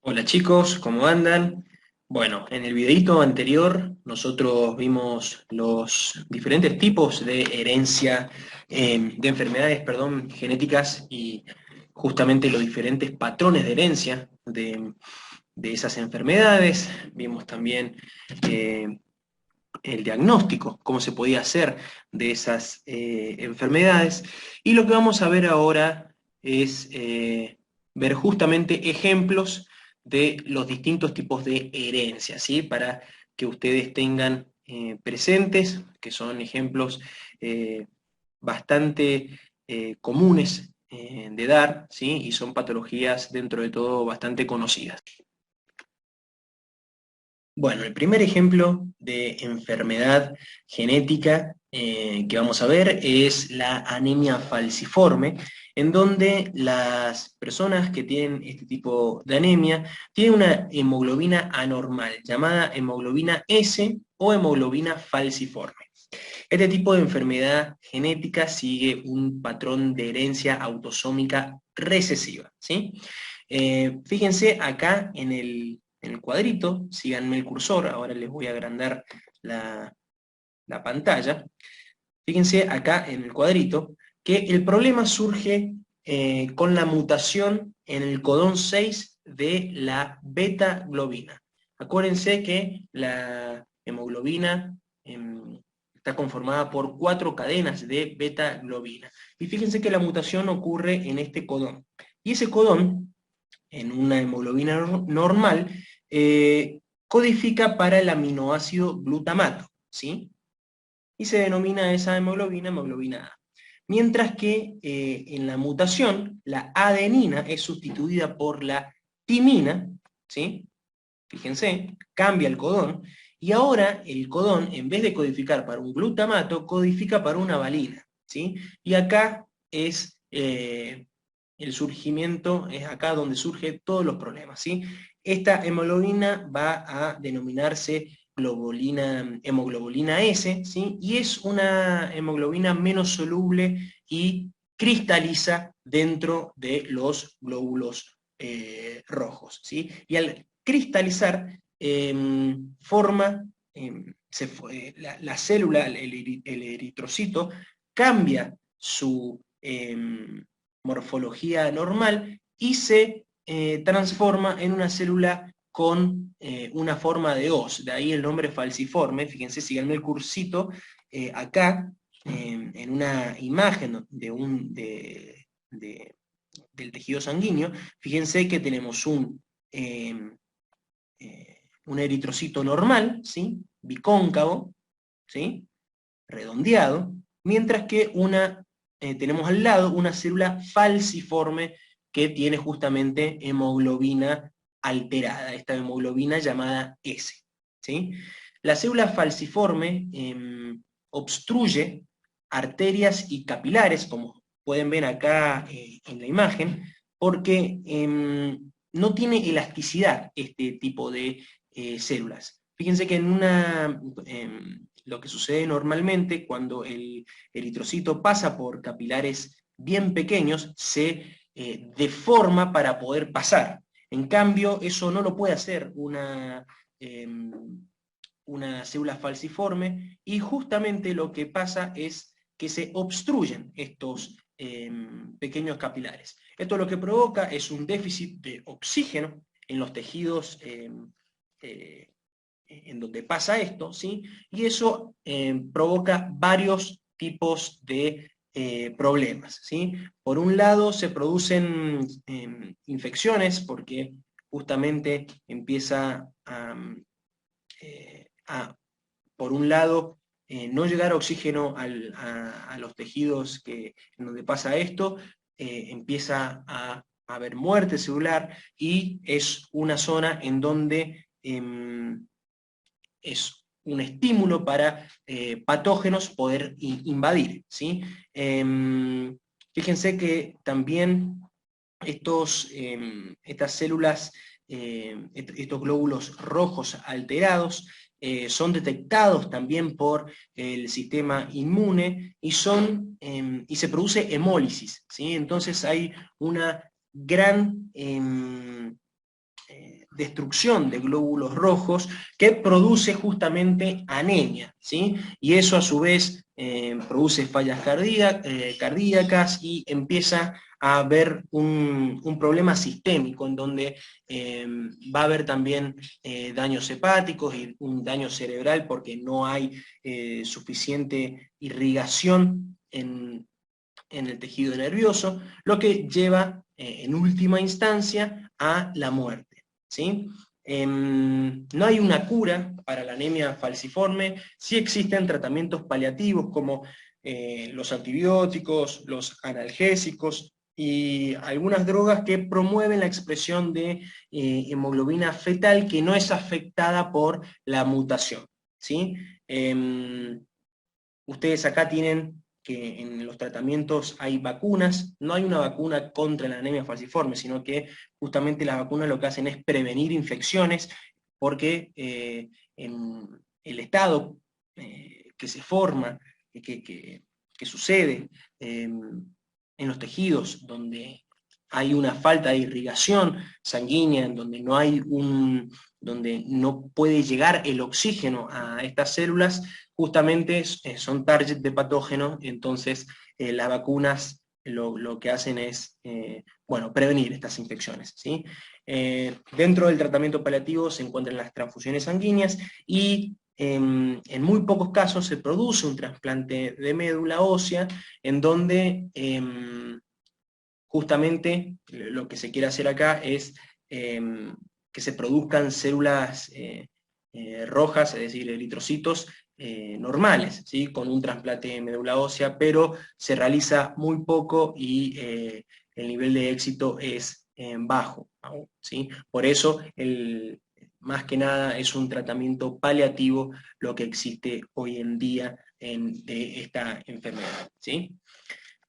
Hola chicos, ¿cómo andan? Bueno, en el videito anterior nosotros vimos los diferentes tipos de herencia, de enfermedades, perdón, genéticas y justamente los diferentes patrones de herencia de esas enfermedades. Vimos también eh, el diagnóstico, cómo se podía hacer de esas enfermedades. Y lo que vamos a ver ahora es ver justamente ejemplos de los distintos tipos de herencia, ¿sí? Para que ustedes tengan presentes, que son ejemplos eh, bastante comunes de dar, ¿sí? Y son patologías dentro de todo bastante conocidas. Bueno, el primer ejemplo de enfermedad genética que vamos a ver es la anemia falciforme, en donde las personas que tienen este tipo de anemia tienen una hemoglobina anormal, llamada hemoglobina S o hemoglobina falciforme. Este tipo de enfermedad genética sigue un patrón de herencia autosómica recesiva, ¿sí? Fíjense acá en el cuadrito, síganme el cursor, ahora les voy a agrandar la, la pantalla. Fíjense acá en el cuadrito que el problema surge con la mutación en el codón 6 de la beta globina. Acuérdense que la hemoglobina está conformada por 4 cadenas de beta globina. Y fíjense que la mutación ocurre en este codón. Y ese codón, en una hemoglobina normal, codifica para el aminoácido glutamato, ¿sí? Y se denomina esa hemoglobina A. Mientras que en la mutación, la adenina es sustituida por la timina, ¿sí? Fíjense, cambia el codón, y ahora el codón, en vez de codificar para un glutamato, codifica para una valina, ¿sí? Y acá es el surgimiento, es acá donde surgen todos los problemas, ¿sí? Esta hemoglobina va a denominarse hemoglobulina S, ¿sí? Y es una hemoglobina menos soluble y cristaliza dentro de los glóbulos rojos, ¿sí? Y al cristalizar, forma, la célula, el eritrocito, cambia su morfología normal y se transforma en una célula con una forma de hoz, de ahí el nombre falciforme. Fíjense, síganme el cursito, acá, en una imagen del tejido sanguíneo, fíjense que tenemos eh, un eritrocito normal, ¿sí? Bicóncavo, ¿sí? Redondeado, mientras que tenemos al lado una célula falciforme que tiene justamente hemoglobina alterada, esta hemoglobina llamada S, ¿sí? La célula falciforme obstruye arterias y capilares, como pueden ver acá en la imagen, porque no tiene elasticidad este tipo de células. Fíjense que lo que sucede normalmente cuando el eritrocito pasa por capilares bien pequeños, se deforma para poder pasar. En cambio, eso no lo puede hacer una célula falciforme, y justamente lo que pasa es que se obstruyen estos pequeños capilares. Esto lo que provoca es un déficit de oxígeno en los tejidos en donde pasa esto, ¿sí? Y eso provoca varios tipos de problemas, ¿sí? Por un lado se producen infecciones porque justamente empieza por un lado, no llegar oxígeno a los tejidos en donde pasa esto, empieza a haber muerte celular, y es una zona en donde es un estímulo para patógenos poder invadir, ¿sí? Fíjense que también estas células, estos glóbulos rojos alterados, son detectados también por el sistema inmune y se produce hemólisis, ¿sí? Entonces hay una gran destrucción de glóbulos rojos que produce justamente anemia, ¿sí? Y eso a su vez produce fallas cardíacas y empieza a haber un problema sistémico en donde va a haber también daños hepáticos y un daño cerebral porque no hay suficiente irrigación en el tejido nervioso, lo que lleva en última instancia a la muerte, ¿sí? No hay una cura para la anemia falciforme, sí existen tratamientos paliativos como los antibióticos, los analgésicos y algunas drogas que promueven la expresión de hemoglobina fetal que no es afectada por la mutación, ¿sí? Ustedes acá tienen que en los tratamientos hay vacunas, no hay una vacuna contra la anemia falciforme, sino que justamente las vacunas lo que hacen es prevenir infecciones, porque en el estado que se forma, que sucede en los tejidos, donde hay una falta de irrigación sanguínea, en donde no hay donde no puede llegar el oxígeno a estas células, justamente son target de patógenos, entonces las vacunas lo que hacen es, bueno, prevenir estas infecciones, ¿sí? Dentro del tratamiento paliativo se encuentran las transfusiones sanguíneas y en muy pocos casos se produce un trasplante de médula ósea en donde justamente lo que se quiere hacer acá es que se produzcan células rojas, es decir, eritrocitos normales, ¿sí? Con un trasplante de médula ósea, pero se realiza muy poco y el nivel de éxito es bajo aún, ¿sí? Por eso, más que nada, es un tratamiento paliativo lo que existe hoy en día de esta enfermedad, ¿sí?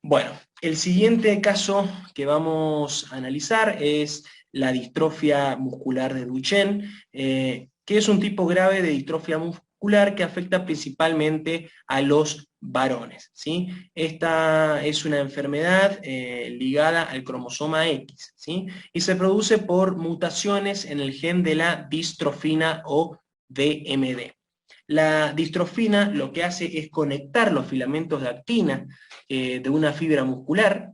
Bueno, el siguiente caso que vamos a analizar es la distrofia muscular de Duchenne, que es un tipo grave de distrofia muscular que afecta principalmente a los varones, ¿sí? Esta es una enfermedad ligada al cromosoma X, ¿sí? Y se produce por mutaciones en el gen de la distrofina o DMD. La distrofina lo que hace es conectar los filamentos de actina de una fibra muscular,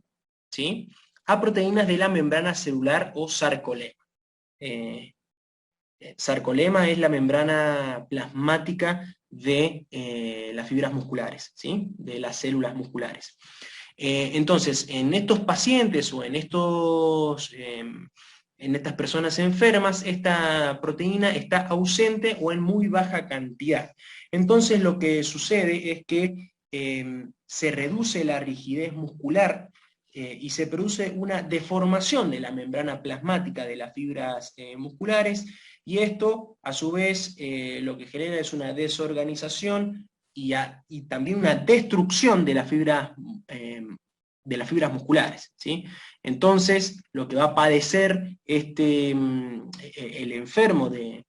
¿sí? A proteínas de la membrana celular o sarcolema. Sarcolema es la membrana plasmática de las fibras musculares, ¿sí? De las células musculares. Entonces, en estos pacientes o en estas personas enfermas, esta proteína está ausente o en muy baja cantidad. Entonces, lo que sucede es que se reduce la rigidez muscular y se produce una deformación de la membrana plasmática de las fibras musculares, y esto, a su vez, lo que genera es una desorganización y también una destrucción de las fibras musculares, ¿sí? Entonces, lo que va a padecer el enfermo de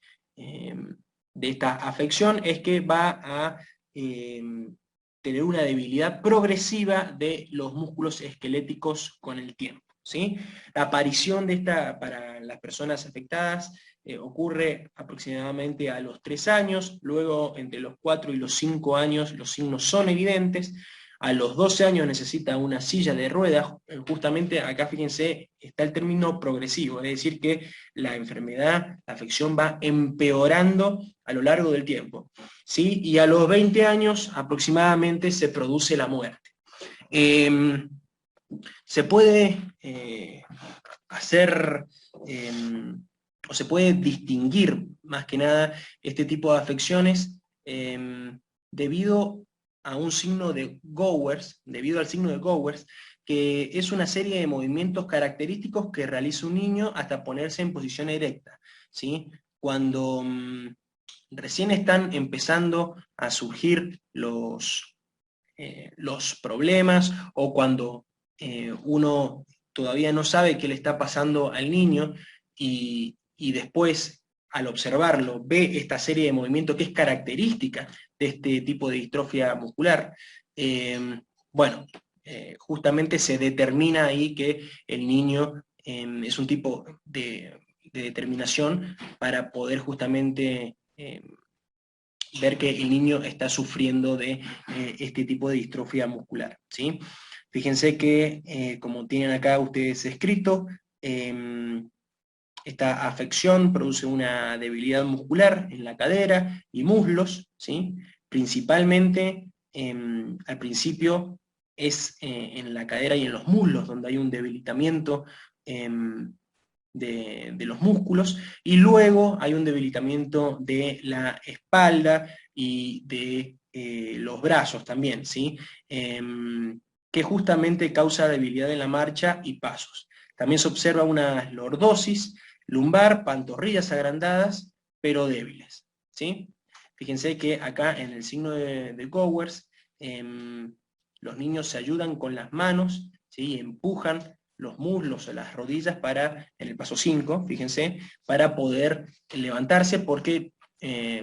esta afección es que va a tener una debilidad progresiva de los músculos esqueléticos con el tiempo, ¿sí? La aparición de esta, para las personas afectadas, ocurre aproximadamente a los 3 años, luego entre los 4 y los 5 años los signos son evidentes, a los 12 años necesita una silla de ruedas, justamente acá fíjense, está el término progresivo, es decir que la enfermedad, la afección va empeorando a lo largo del tiempo, ¿sí? Y a los 20 años aproximadamente se produce la muerte. Se puede hacer o se puede distinguir más que nada este tipo de afecciones debido a un signo de Gowers, debido al signo de Gowers, que es una serie de movimientos característicos que realiza un niño hasta ponerse en posición erecta, ¿sí? Cuando recién están empezando a surgir los problemas o cuando uno todavía no sabe qué le está pasando al niño y después al observarlo ve esta serie de movimientos que es característica de este tipo de distrofia muscular, bueno, justamente se determina ahí que el niño es un tipo de de determinación para poder justamente ver que el niño está sufriendo de este tipo de distrofia muscular, ¿sí? Fíjense que, como tienen acá ustedes escrito, esta afección produce una debilidad muscular en la cadera y muslos, ¿sí? Principalmente, al principio, es en la cadera y en los muslos donde hay un debilitamiento de los músculos, y luego hay un debilitamiento de la espalda y de los brazos también, ¿sí? Que justamente causa debilidad en la marcha y pasos. También se observa una lordosis lumbar, pantorrillas agrandadas, pero débiles, ¿sí? Fíjense que acá en el signo de Gowers, los niños se ayudan con las manos, ¿sí? Empujan los muslos o las rodillas para, en el paso 5, fíjense, para poder levantarse porque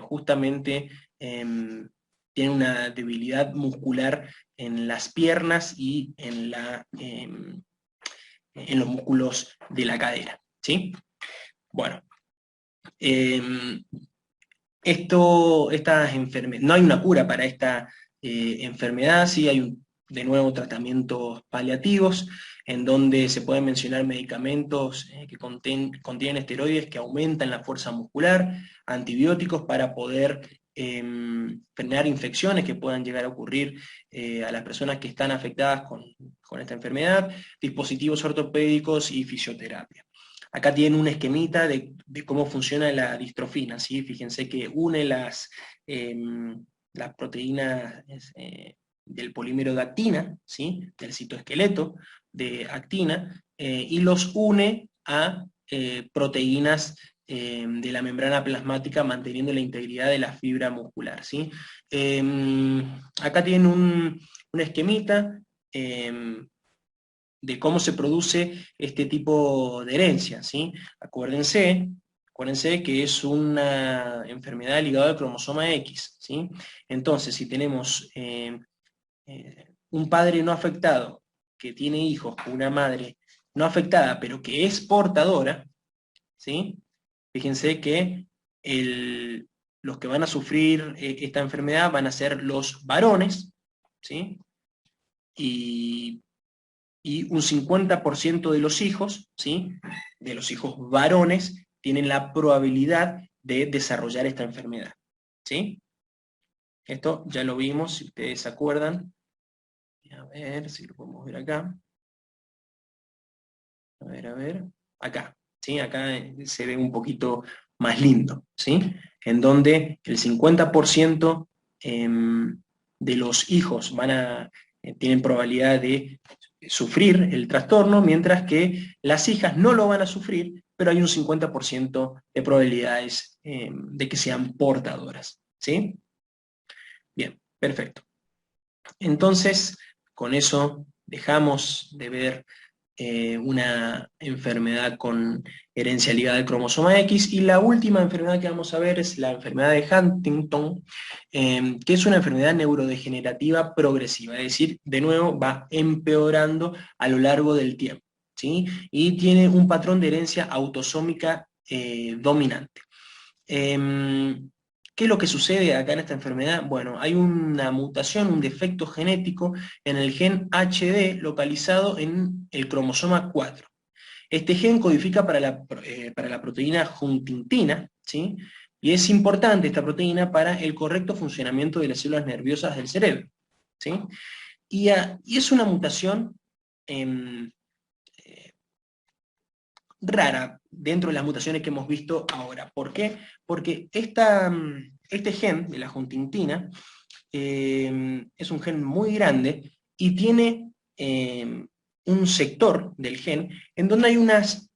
justamente tiene una debilidad muscular en las piernas y en los músculos de la cadera, ¿sí? Bueno, estas enfermedades, no hay una cura para esta enfermedad, sí hay de nuevo tratamientos paliativos, en donde se pueden mencionar medicamentos que contienen esteroides que aumentan la fuerza muscular, antibióticos para poder frenar infecciones que puedan llegar a ocurrir a las personas que están afectadas con esta enfermedad, dispositivos ortopédicos y fisioterapia. Acá tienen un esquemita de cómo funciona la distrofina, ¿sí? Fíjense que une las proteínas del polímero de actina, ¿sí? Del citoesqueleto de actina, y los une a proteínas de la membrana plasmática, manteniendo la integridad de la fibra muscular, ¿sí? Acá tienen un esquemita de cómo se produce este tipo de herencia, ¿sí? Acuérdense que es una enfermedad ligada al cromosoma X, ¿sí? Entonces, si tenemos un padre no afectado que tiene hijos con una madre no afectada, pero que es portadora, ¿sí? Fíjense que los que van a sufrir esta enfermedad van a ser los varones, ¿sí? Y un 50% de los hijos, ¿sí? De los hijos varones, tienen la probabilidad de desarrollar esta enfermedad, ¿sí? Esto ya lo vimos, si ustedes se acuerdan. A ver si lo podemos ver acá. A ver. Acá, ¿sí? Acá se ve un poquito más lindo, ¿sí? En donde el 50% de los hijos tienen probabilidad de sufrir el trastorno, mientras que las hijas no lo van a sufrir, pero hay un 50% de probabilidades de que sean portadoras, ¿sí? Bien, perfecto. Entonces, con eso dejamos de ver una enfermedad con herencia ligada al cromosoma X, y la última enfermedad que vamos a ver es la enfermedad de Huntington, que es una enfermedad neurodegenerativa progresiva, es decir, de nuevo va empeorando a lo largo del tiempo, ¿sí? Y tiene un patrón de herencia autosómica dominante. ¿Qué es lo que sucede acá en esta enfermedad? Bueno, hay una mutación, un defecto genético en el gen HD localizado en el cromosoma 4. Este gen codifica para la proteína huntingtina, ¿sí? Y es importante esta proteína para el correcto funcionamiento de las células nerviosas del cerebro, ¿sí? Y es una mutación em, rara dentro de las mutaciones que hemos visto ahora. ¿Por qué? Porque este gen de la huntingtina es un gen muy grande y tiene un sector del gen en donde hay unas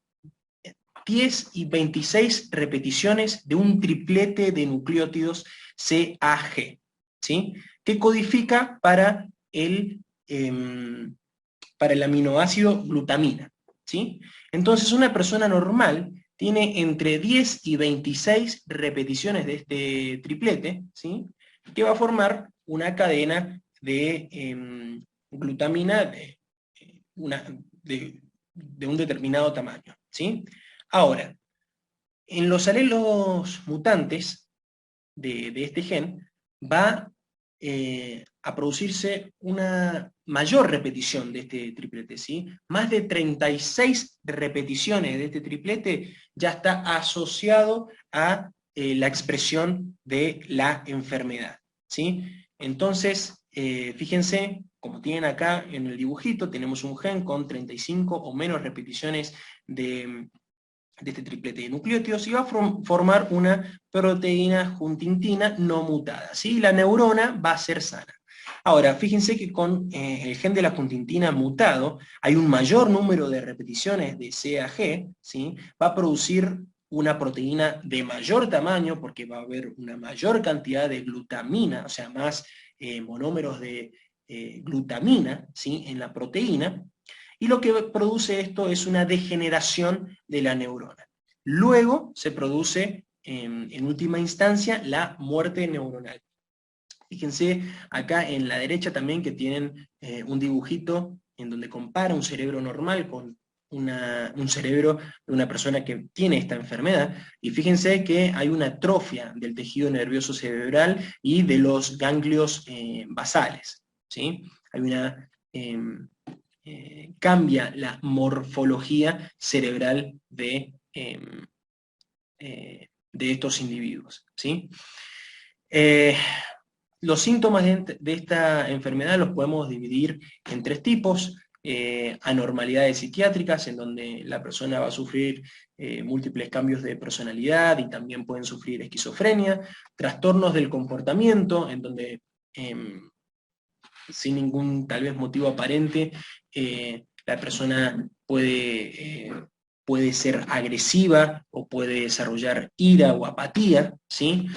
10 y 26 repeticiones de un triplete de nucleótidos CAG, ¿sí? Que codifica para el aminoácido glutamina, ¿sí? Entonces una persona normal tiene entre 10 y 26 repeticiones de este triplete, ¿sí? Que va a formar una cadena de glutamina de un determinado tamaño, ¿sí? Ahora, En los alelos mutantes de este gen va a producirse una mayor repetición de este triplete, ¿sí? Más de 36 repeticiones de este triplete ya está asociado a la expresión de la enfermedad, ¿sí? Entonces, fíjense, como tienen acá en el dibujito, tenemos un gen con 35 o menos repeticiones de este triplete de nucleótidos y va a formar una proteína juntintina no mutada, ¿sí? La neurona va a ser sana. Ahora, fíjense que con el gen de la juntintina mutado hay un mayor número de repeticiones de CAG, ¿sí? Va a producir una proteína de mayor tamaño porque va a haber una mayor cantidad de glutamina, o sea, más monómeros de glutamina, ¿sí? En la proteína, y lo que produce esto es una degeneración de la neurona. Luego se produce, en última instancia, la muerte neuronal. Fíjense acá en la derecha también que tienen un dibujito en donde compara un cerebro normal con un cerebro de una persona que tiene esta enfermedad, y fíjense que hay una atrofia del tejido nervioso cerebral y de los ganglios basales, ¿sí? Hay una... cambia la morfología cerebral de estos individuos, ¿sí? Eh, los síntomas de esta enfermedad los podemos dividir en tres tipos. Anormalidades psiquiátricas, en donde la persona va a sufrir múltiples cambios de personalidad y también pueden sufrir esquizofrenia. Trastornos del comportamiento, en donde sin ningún tal vez motivo aparente, la persona puede ser agresiva o puede desarrollar ira o apatía, ¿sí?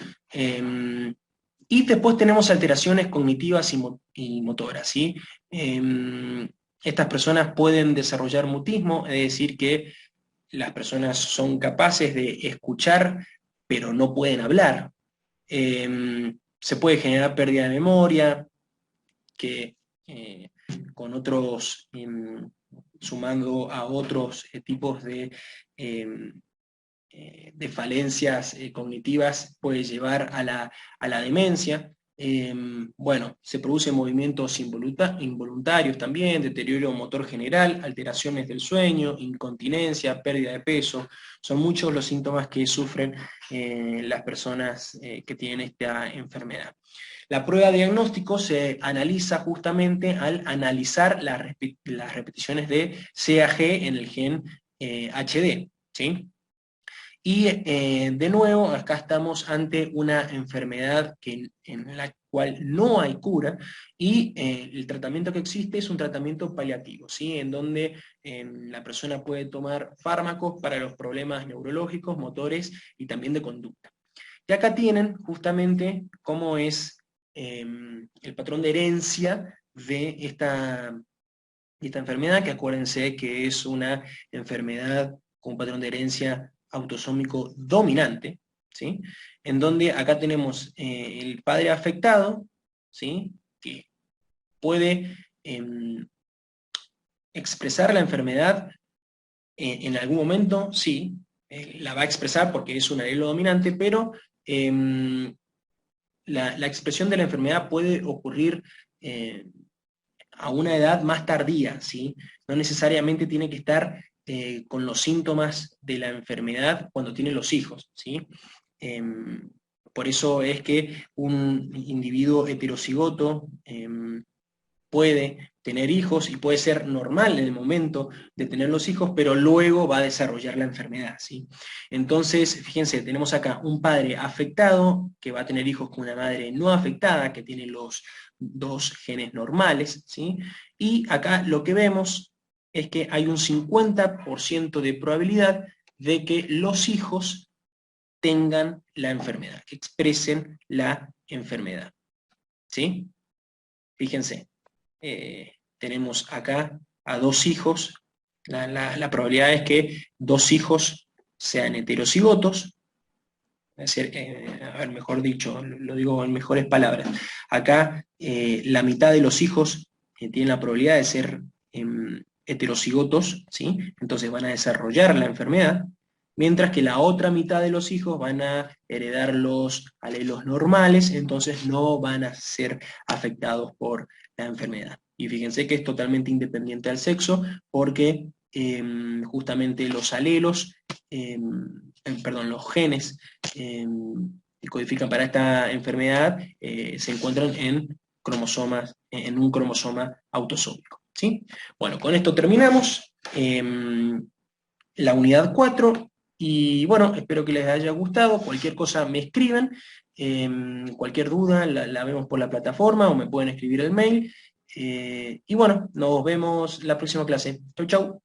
Y después tenemos alteraciones cognitivas y motoras, ¿sí? Estas personas pueden desarrollar mutismo, es decir, que las personas son capaces de escuchar, pero no pueden hablar. Se puede generar pérdida de memoria, que con otros, sumando a otros tipos de falencias cognitivas, puede llevar a la demencia. Bueno, se producen movimientos involuntarios también, deterioro motor general, alteraciones del sueño, incontinencia, pérdida de peso. Son muchos los síntomas que sufren las personas que tienen esta enfermedad. La prueba de diagnóstico se analiza justamente al analizar las repeticiones de CAG en el gen HD, ¿sí? Y de nuevo, acá estamos ante una enfermedad en la cual no hay cura, y el tratamiento que existe es un tratamiento paliativo, ¿sí? En donde la persona puede tomar fármacos para los problemas neurológicos, motores y también de conducta. Y acá tienen justamente cómo es el patrón de herencia de esta enfermedad, que acuérdense que es una enfermedad con un patrón de herencia autosómico dominante, ¿sí? En donde acá tenemos el padre afectado, ¿sí? Que puede expresar la enfermedad en algún momento, sí, la va a expresar porque es un alelo dominante, pero la expresión de la enfermedad puede ocurrir a una edad más tardía, ¿sí? No necesariamente tiene que estar con los síntomas de la enfermedad cuando tiene los hijos, ¿sí? Por eso es que un individuo heterocigoto puede tener hijos y puede ser normal en el momento de tener los hijos, pero luego va a desarrollar la enfermedad, ¿sí? Entonces, fíjense, tenemos acá un padre afectado que va a tener hijos con una madre no afectada, que tiene los dos genes normales, ¿sí? Y acá lo que vemos es que hay un 50% de probabilidad de que los hijos tengan la enfermedad, que expresen la enfermedad, ¿sí? Fíjense. Tenemos acá a dos hijos, la probabilidad es que dos hijos sean heterocigotos, es decir, a ver, mejor dicho, lo digo en mejores palabras, acá la mitad de los hijos tienen la probabilidad de ser heterocigotos, ¿sí? Entonces van a desarrollar la enfermedad, mientras que la otra mitad de los hijos van a heredar los alelos normales, entonces no van a ser afectados por la enfermedad. Y fíjense que es totalmente independiente al sexo, porque justamente los alelos, perdón, los genes que codifican para esta enfermedad se encuentran en un cromosoma autosómico, ¿sí? Bueno, con esto terminamos la unidad 4 y bueno, espero que les haya gustado. Cualquier cosa me escriben, cualquier duda la vemos por la plataforma o me pueden escribir el mail. Y bueno, nos vemos la próxima clase. Chau, chau.